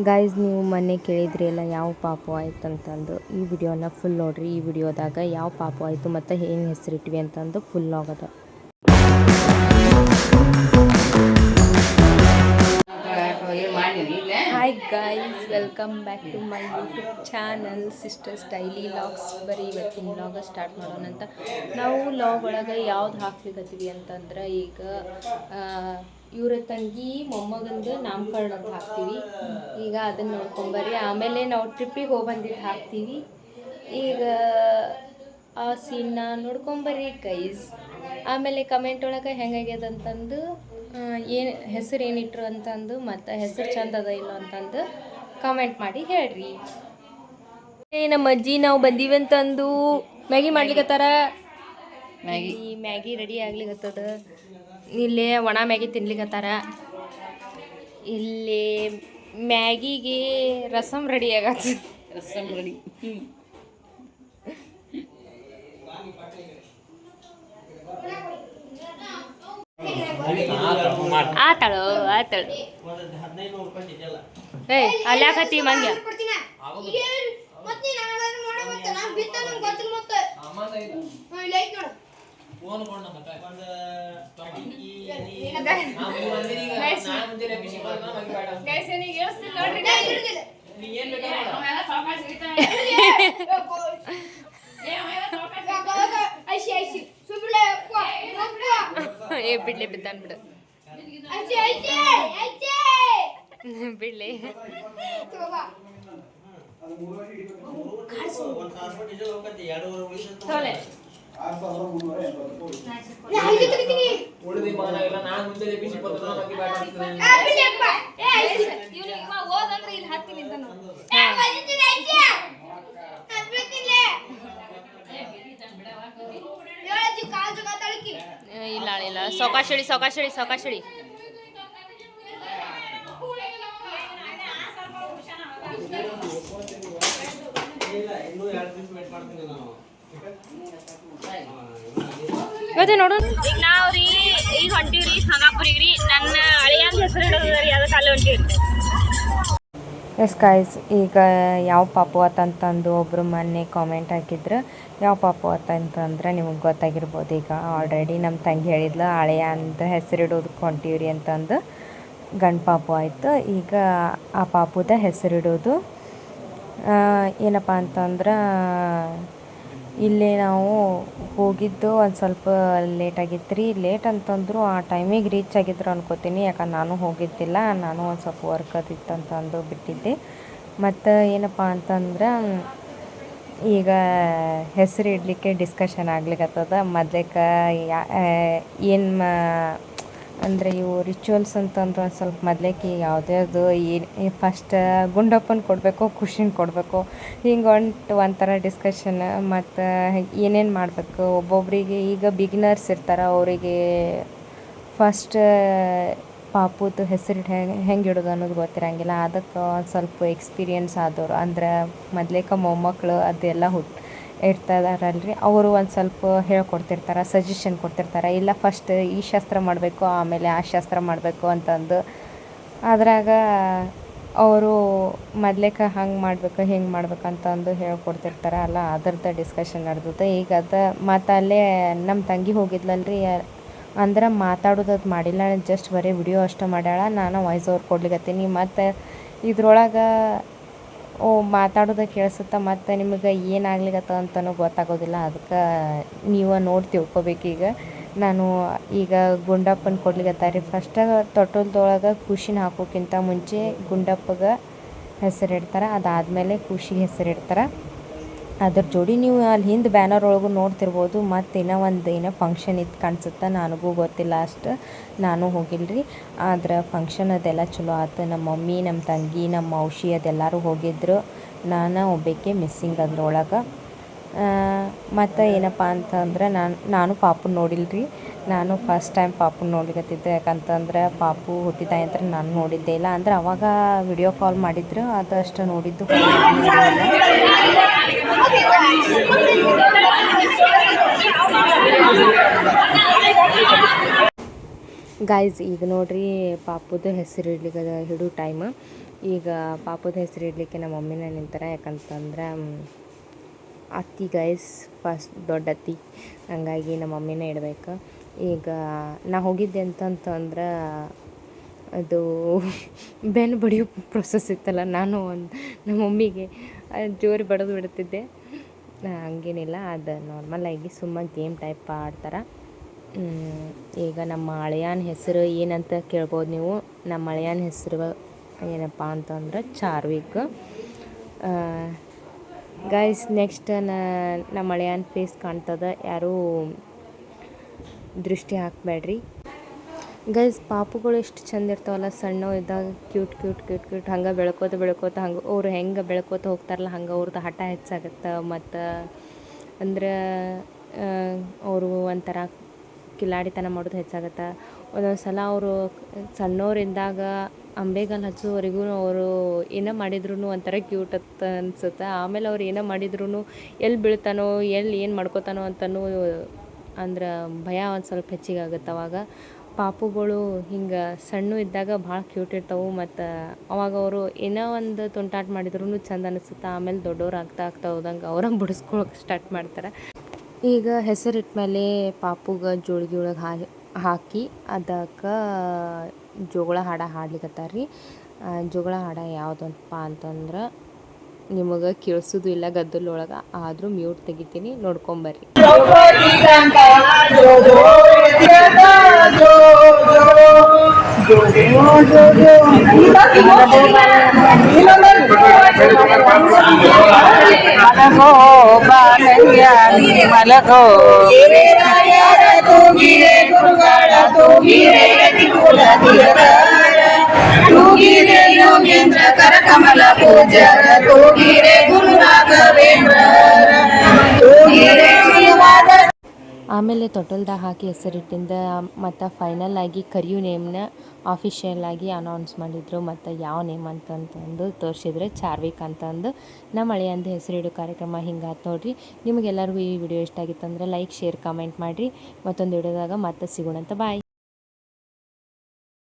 Guys, ನೀವು ಮೊನ್ನೆ ಕೇಳಿದ್ರಿ ಅಲ್ಲ ಯಾವ ಪಾಪು ಆಯ್ತು ಅಂತಂದು. ಈ ವಿಡಿಯೋನ ಫುಲ್ ನೋಡ್ರಿ. ಈ ವಿಡಿಯೋದಾಗ ಯಾವ ಪಾಪು ಆಯಿತು ಮತ್ತು ಏನು ಹೆಸರಿಟ್ವಿ ಅಂತಂದು ಫುಲ್ ಹೋಗೋದು. Hi guys, welcome back to my YouTube channel sisters daily logs. ಬರೀ ಇವತ್ತಿನ ಲಾಗ ಸ್ಟಾರ್ಟ್ ಮಾಡೋಣ ಅಂತ. ನಾವು ಲಾಗ್ ಒಳಗೆ ಯಾವ್ದು ಹಾಕ್ಲಿಕ್ಕತ್ತೀವಿ ಅಂತಂದ್ರೆ, ಈಗ ಇವರ ತಂಗಿ ಮೊಮ್ಮಗಂದು ನಾಮಕರಣ ಅಂತ ಹಾಕ್ತೀವಿ. ಈಗ ಅದನ್ನು ನೋಡ್ಕೊಂಬರ್ರಿ. ಆಮೇಲೆ ನಾವು ಟ್ರಿಪ್ಪಿಗೆ ಹೋಗಿ ಬಂದಿದ್ದು ಹಾಕ್ತೀವಿ. ಈಗ ಆ ಸೀನ್ನ ನೋಡ್ಕೊಂಬರ್ರಿ ಗೈಸ್. ಆಮೇಲೆ ಕಮೆಂಟ್ ಒಳಗೆ ಹೆಂಗಾಗ್ಯದ ಅಂತಂದು, ಏನು ಹೆಸರು ಏನಿಟ್ರು ಅಂತಂದು, ಮತ್ತು ಹೆಸರು ಚಂದ ಅದ ಇಲ್ಲ ಅಂತಂದು ಕಮೆಂಟ್ ಮಾಡಿ ಹೇಳ್ರಿ. ನಮ್ಮ ಅಜ್ಜಿ ನಾವು ಬಂದೀವಂತಂದು ಮ್ಯಾಗಿ ಮಾಡ್ಲಿಕ್ಕತ್ತಾರ. ಮ್ಯಾಗಿ ರೆಡಿ ಆಗ್ಲಿಕ್ಕತ್ತದ. ಇಲ್ಲಿ ಒಣ ಮ್ಯಾಗಿ ತಿನ್ಲಿಕ್ಕತ್ತಾರ. ಇಲ್ಲಿ ಮ್ಯಾಗಿಗೆ ರಸಮ್ ರೆಡಿ ಆಗತ್ತದ. ರಸಮ್ ರೆಡಿ ಆತಳು ಏಯ್ ಅಲ್ಲಿ ಯಾಕತ್ತಿ ಮಂಗ್ಯ? ಏ ಬಿಡ್ಲಿ ಬಿದ್ದಾನ್ ಬಿಡು ಬಿಡ್ಲಿ. ಇಲ್ಲ ಇಲ್ಲ, ಸೌಕಾಶಳಿ ಸೌಕಾಶಳಿ ಸೌಕಾಶಳಿ. ಇವತ್ತು ನೋಡು, ಈಗ ನಾವ್ರಿ ಈಗ ಹೊಂಟಿವ್ರಿ ಸಂಗಾಪುರಿಗೆ. ನನ್ನ ಹಳೆಯಂದ ಹೆಸರು ಹಿಡಿದ್ರಿ, ಅದಕ್ಕೆ ಅಲ್ಲಿ ಹೊಂಟಿವ್ರಿ. ಎಸ್ ಗೈಸ್, ಈಗ ಯಾವ ಪಾಪು ಅಂತಂದು ಒಬ್ಬರು ಮೊನ್ನೆ ಕಾಮೆಂಟ್ ಹಾಕಿದ್ರು. ಯಾವ ಪಾಪು ಅಂತಂದ್ರೆ ನಿಮಗೆ ಗೊತ್ತಾಗಿರ್ಬೋದು. ಈಗ ಆಲ್ರೆಡಿ ನಮ್ಮ ತಂಗಿ ಹೇಳಿದ್ಲು, ಹಳೆಯ ಅಂತ ಹೆಸರಿಡೋದಕ್ಕೆ ಹೊಂಟೀವ್ರಿ ಅಂತಂದು. ಗಂಡು ಪಾಪು ಆಯಿತು. ಈಗ ಆ ಪಾಪುದ ಹೆಸರಿಡೋದು ಏನಪ್ಪ ಅಂತಂದ್ರೆ, ಇಲ್ಲಿ ನಾವು ಹೋಗಿದ್ದು ಒಂದು ಸ್ವಲ್ಪ ಲೇಟ್ ಆಗಿತ್ತು ರೀ. ಲೇಟ್ ಅಂತಂದ್ರು ಆ ಟೈಮಿಗೆ ರೀಚ್ ಆಗಿದ್ರು ಅನ್ಕೋತೀನಿ. ಯಾಕಂದ್ರೆ ನಾನು ಹೋಗಿದ್ದಿಲ್ಲ, ನಾನು ಒಂದು ಸ್ವಲ್ಪ ವರ್ಕ್ ಅದಿತ್ತು ಅಂತಂದು ಬಿಟ್ಟಿದ್ದೆ. ಮತ್ತು ಏನಪ್ಪ ಅಂತಂದ್ರೆ, ಈಗ ಹೆಸರು ಇಡಲಿಕ್ಕೆ ಡಿಸ್ಕಷನ್ ಆಗ್ಲಿಕ್ಕತ್ತದ. ಮೊದ್ಲೇಕ ಏನು ಅಂದರೆ ಇವು ರಿಚುವಲ್ಸ್ ಅಂತಂದ್ರೆ ಒಂದು ಸ್ವಲ್ಪ ಮೊದ್ಲೇಕೆ ಯಾವುದ್ಯಾವುದು ಏನು ಫಸ್ಟ್ ಗುಂಡಪ್ಪನ ಕೊಡಬೇಕು, ಖುಷಿನ ಕೊಡಬೇಕು, ಹಿಂಗೆ ಒಂಥರ ಡಿಸ್ಕಷನ್. ಮತ್ತು ಏನೇನು ಮಾಡಬೇಕು ಒಬ್ಬೊಬ್ಬರಿಗೆ. ಈಗ ಬಿಗಿನರ್ಸ್ ಇರ್ತಾರೆ, ಅವರಿಗೆ ಫಸ್ಟ್ ಪಾಪುದು ಹೆಸರು ಹೆಂಗೆ ಇಡೋದು ಅನ್ನೋದು ಗೊತ್ತಿರಂಗಿಲ್ಲ. ಅದಕ್ಕೆ ಒಂದು ಸ್ವಲ್ಪ ಎಕ್ಸ್ಪೀರಿಯನ್ಸ್ ಆದವರು, ಅಂದ್ರೆ ಮೊದ್ಲೇಕ ಮೊಮ್ಮಕ್ಕಳು ಅದೆಲ್ಲ ಇರ್ತಾರಲ್ರಿ, ಅವರು ಒಂದು ಸ್ವಲ್ಪ ಹೇಳ್ಕೊಡ್ತಿರ್ತಾರೆ, ಸಜೆಷನ್ ಕೊಡ್ತಿರ್ತಾರೆ. ಇಲ್ಲ ಫಸ್ಟ್ ಈ ಶಾಸ್ತ್ರ ಮಾಡಬೇಕು, ಆಮೇಲೆ ಆ ಶಾಸ್ತ್ರ ಮಾಡಬೇಕು ಅಂತಂದು. ಅದ್ರಾಗ ಅವರು ಮೊದ್ಲೇಕ ಹಂಗೆ ಮಾಡಬೇಕು ಹಿಂಗೆ ಮಾಡ್ಬೇಕು ಅಂತಂದು ಹೇಳ್ಕೊಡ್ತಿರ್ತಾರೆ ಅಲ್ಲ. ಅದ್ರದ್ದು ಡಿಸ್ಕಷನ್ ನಡೆದದೆ. ಈಗ ಮತ್ತು ಅಲ್ಲೇ ನಮ್ಮ ತಂಗಿ ಹೋಗಿದ್ಲಲ್ರಿ, ಅಂದ್ರೆ ಮಾತಾಡೋದು ಅದು ಮಾಡಿಲ್ಲ, ಜಸ್ಟ್ ಬರೀ ವಿಡಿಯೋ ಅಷ್ಟು ಮಾಡ್ಯಾಳ. ನಾನು ವಾಯ್ಸ್ ಓವರ್ ಕೊಡ್ಲಿಕತ್ತೀನಿ. ಮತ್ತು ಇದ್ರೊಳಗೆ ಮಾತಾಡೋದು ಕೇಳಿಸುತ್ತೆ, ಮತ್ತು ನಿಮಗೆ ಏನಾಗ್ಲಿಕತ್ತ ಅಂತಲೂ ಗೊತ್ತಾಗೋದಿಲ್ಲ. ಅದಕ್ಕೆ ನೀವು ನೋಡಿ ತಿಳ್ಕೊಬೇಕೀಗ. ನಾನು ಈಗ ಗುಂಡಪ್ಪನ ಕೊಡ್ಲಿಕತ್ತಾರೆ. ಫಸ್ಟಾಗ ತೊಟ್ಟಲ್ದೊಳಗೆ ಖುಷಿನ ಹಾಕೋಕ್ಕಿಂತ ಮುಂಚೆ ಗುಂಡಪ್ಪಗೆ ಹೆಸರಿಡ್ತಾರೆ, ಅದಾದಮೇಲೆ ಖುಷಿಗೆ ಹೆಸರಿಡ್ತಾರೆ. ಅದ್ರ ಜೋಡಿ ನೀವು ಅಲ್ಲಿ ಹಿಂದೆ ಬ್ಯಾನರ್ ಒಳಗೂ ನೋಡ್ತಿರ್ಬೋದು. ಮತ್ತು ಇನ್ನೂ ಒಂದು ಏನೋ ಫಂಕ್ಷನ್ ಇತ್ತು ಕಾಣಿಸುತ್ತೆ, ನನಗೂ ಗೊತ್ತಿಲ್ಲ ಅಷ್ಟು, ನಾನು ಹೋಗಿಲ್ರಿ. ಆದ್ರೆ ಫಂಕ್ಷನ್ ಅದೆಲ್ಲ ಚಲೋ ಆಯ್ತು. ನಮ್ಮ ಮಮ್ಮಿ, ನಮ್ಮ ತಂಗಿ, ನಮ್ಮ ಔಷಿ ಅದೆಲ್ಲರೂ ಹೋಗಿದ್ರು. ನಾನು ಒಬ್ಬಕ್ಕೆ ಮಿಸ್ಸಿಂಗ್ ಅದ್ರೊಳಗೆ. ಮತ್ತು ಏನಪ್ಪ ಅಂತಂದ್ರೆ, ನಾನು ಪಾಪುನ ನೋಡಿಲ್ರಿ. ನಾನು ಫಸ್ಟ್ ಟೈಮ್ ಪಾಪುನ ನೋಡ್ಲಿಕತ್ತಿದ್ದೆ. ಯಾಕಂತಂದ್ರೆ ಪಾಪು ಹುಟ್ಟಿದ ಅಂತ ನಾನು ನೋಡಿದ್ದೆ ಇಲ್ಲ. ಅಂದ್ರೆ ಅವಾಗ ವಿಡಿಯೋ ಕಾಲ್ ಮಾಡಿದ್ರು, ಅದಷ್ಟು ನೋಡಿದ್ದು. ಗಾಯ್ಸ್ ಈಗ ನೋಡ್ರಿ ಪಾಪುದ ಹೆಸರು ಇಡ್ಲಿಕ್ಕೆ ಹಿಡು ಟೈಮ್. ಈಗ ಪಾಪುದ ಹೆಸರು ಇಡಲಿಕ್ಕೆ ನಮ್ಮ ಮಮ್ಮಿನ ನಿಂತಾರೆ. ಯಾಕಂತಂದ್ರೆ ಅತ್ತಿ ಗೈಸ್ ಫಸ್ಟ್ ದೊಡ್ಡ ಅತ್ತಿ, ಹಂಗಾಗಿ ನಮ್ಮ ಮಮ್ಮಿನೇ ಇಡಬೇಕು. ಈಗ ನಾ ಹೋಗಿದ್ದೆ ಅಂತಂತಂದ್ರೆ ಅದು ಬೆನ್ನು ಬಡಿಯೋ ಪ್ರೊಸೆಸ್ ಇತ್ತಲ್ಲ, ನಾನು ನಮ್ಮ ಮಮ್ಮಿಗೆ ಜೋರು ಬಡಿದು ಬಿಡ್ತಿದ್ದೆ. ಹಂಗೇನಿಲ್ಲ, ಅದು ನಾರ್ಮಲಾಗಿ ಸುಮ್ಮ ಗೇಮ್ ಟೈಪ್ ಆಡ್ತಾರೆ. ಈಗ ನಮ್ಮ ಅಳಿಯನ ಹೆಸರು ಏನಂತ ಕೇಳ್ಬೋದು ನೀವು. ನಮ್ಮ ಅಳಿಯನ ಹೆಸರು ಏನಪ್ಪ ಅಂತಂದ್ರೆ ಚಾರ್ವಿಕ್. ಗೈಸ್ ನೆಕ್ಸ್ಟ್ ನಮ್ಮ ಅಳಿಯನ ಫೇಸ್ ಕಾಣ್ತದೆ, ಯಾರೂ ದೃಷ್ಟಿ ಹಾಕಬೇಡ್ರಿ. ಗೈಸ್ ಪಾಪುಗಳು ಎಷ್ಟು ಚಂದ ಇರ್ತಾವಲ್ಲ, ಸಣ್ಣ ಇದ್ದಾಗ ಕ್ಯೂಟ್ ಕ್ಯೂಟ್ ಕ್ಯೂಟ್ ಕ್ಯೂಟ್ ಹಂಗೆ ಬೆಳ್ಕೋತ ಹಂಗೆ ಅವ್ರು ಹೆಂಗೆ ಬೆಳ್ಕೋತ ಹೋಗ್ತಾರಲ್ಲ ಹಂಗೆ ಅವ್ರದ್ದು ಹಠ ಹೆಚ್ಚಾಗುತ್ತೆ. ಮತ್ತು ಅಂದ್ರೆ ಅವರು ಒಂಥರ ಕಿಲಾಡಿತನ ಮಾಡೋದು ಹೆಚ್ಚಾಗತ್ತೆ. ಒಂದೊಂದು ಸಲ ಅವರು ಸಣ್ಣವರಿಂದಾಗ ಅಂಬೆಗಾಲು ಹಚ್ಚೋವರೆಗೂ ಅವರು ಏನೋ ಮಾಡಿದ್ರು ಒಂಥರ ಕ್ಯೂಟ್ ಅಂತ ಅನಿಸುತ್ತೆ. ಆಮೇಲೆ ಅವ್ರು ಏನೋ ಮಾಡಿದ್ರು ಎಲ್ಲಿ ಬೀಳ್ತಾನೋ ಎಲ್ಲಿ ಏನು ಮಾಡ್ಕೋತಾನೋ ಅಂತನೂ ಅಂದ್ರೆ ಭಯ ಒಂದು ಸ್ವಲ್ಪ ಹೆಚ್ಚಿಗೆ ಆಗುತ್ತೆ. ಅವಾಗ ಪಾಪುಗಳು ಹಿಂಗೆ ಸಣ್ಣ ಇದ್ದಾಗ ಭಾಳ ಕ್ಯೂಟ್ ಇರ್ತಾವೆ. ಮತ್ತು ಅವಾಗ ಅವರು ಏನೋ ಒಂದು ತುಂಟಾಟ ಮಾಡಿದ್ರು ಚೆಂದ ಅನಿಸುತ್ತೆ. ಆಮೇಲೆ ದೊಡ್ಡವ್ರು ಆಗ್ತಾ ಹೋದಂಗೆ ಅವ್ರಂಗೆ ಬಿಡಿಸ್ಕೊಳಕ್ಕೆ ಸ್ಟಾರ್ಟ್ ಮಾಡ್ತಾರೆ. ಈಗ ಹೆಸರಿಟ್ಮೇಲೆ ಪಾಪುಗೆ ಜೋಳಿಗೆ ಒಳಗೆ ಹಾಕಿ ಅದಕ್ಕೆ ಜೋಗಳ ಹಾಡು ಹಾಡ್ಲಿಕ್ಕತ್ತಾರ ರೀ. ಜೋಗಳ ಹಾಡು ಯಾವುದಪ್ಪ ಅಂತಂದ್ರೆ ನಿಮಗೆ ಕೇಳಿಸೋದು ಇಲ್ಲ ಗದ್ದಲೊಳಗೆ, ಆದರೂ ಮ್ಯೂಟ್ ತೆಗಿತೀನಿ, ನೋಡ್ಕೊಂಬರ್ರಿ. ಮಲಗೋ ಯೋಗೇಂದ್ರ ಕರ ಕಮಲ ಪೂಜರ ತೂಗಿರೆ ಗುರು ರಾಘವೇಂದ್ರ. ಆಮೇಲೆ ತೊಟಲ್ದಾಗ ಹಾಕಿ ಹೆಸರಿಟ್ಟಿಂದ ಮತ್ತು ಫೈನಲ್ ಆಗಿ ಕರಿಯು ನೇಮ್ನ ಆಫಿಷಿಯಲ್ ಆಗಿ ಅನೌನ್ಸ್ ಮಾಡಿದರು. ಮತ್ತು ಯಾವ ನೇಮ್ ಅಂತಂತಂದು ತೋರಿಸಿದ್ರೆ ಚಾರ್ವಿಕ್ ಅಂತಂದು ನಮ್ಮ ಅಳಿಯಂದು ಹೆಸರಿಡೋ ಕಾರ್ಯಕ್ರಮ ಹಿಂಗಾತು ನೋಡಿರಿ. ನಿಮಗೆಲ್ಲರಿಗೂ ಈ ವಿಡಿಯೋ ಇಷ್ಟ ಆಗಿತ್ತಂದ್ರೆ ಲೈಕ್, ಶೇರ್, ಕಮೆಂಟ್ ಮಾಡಿರಿ. ಮತ್ತೊಂದು ವಿಡಿಯೋದಾಗ ಮತ್ತೆ ಸಿಗೋಣಂತ. ಬಾಯ್.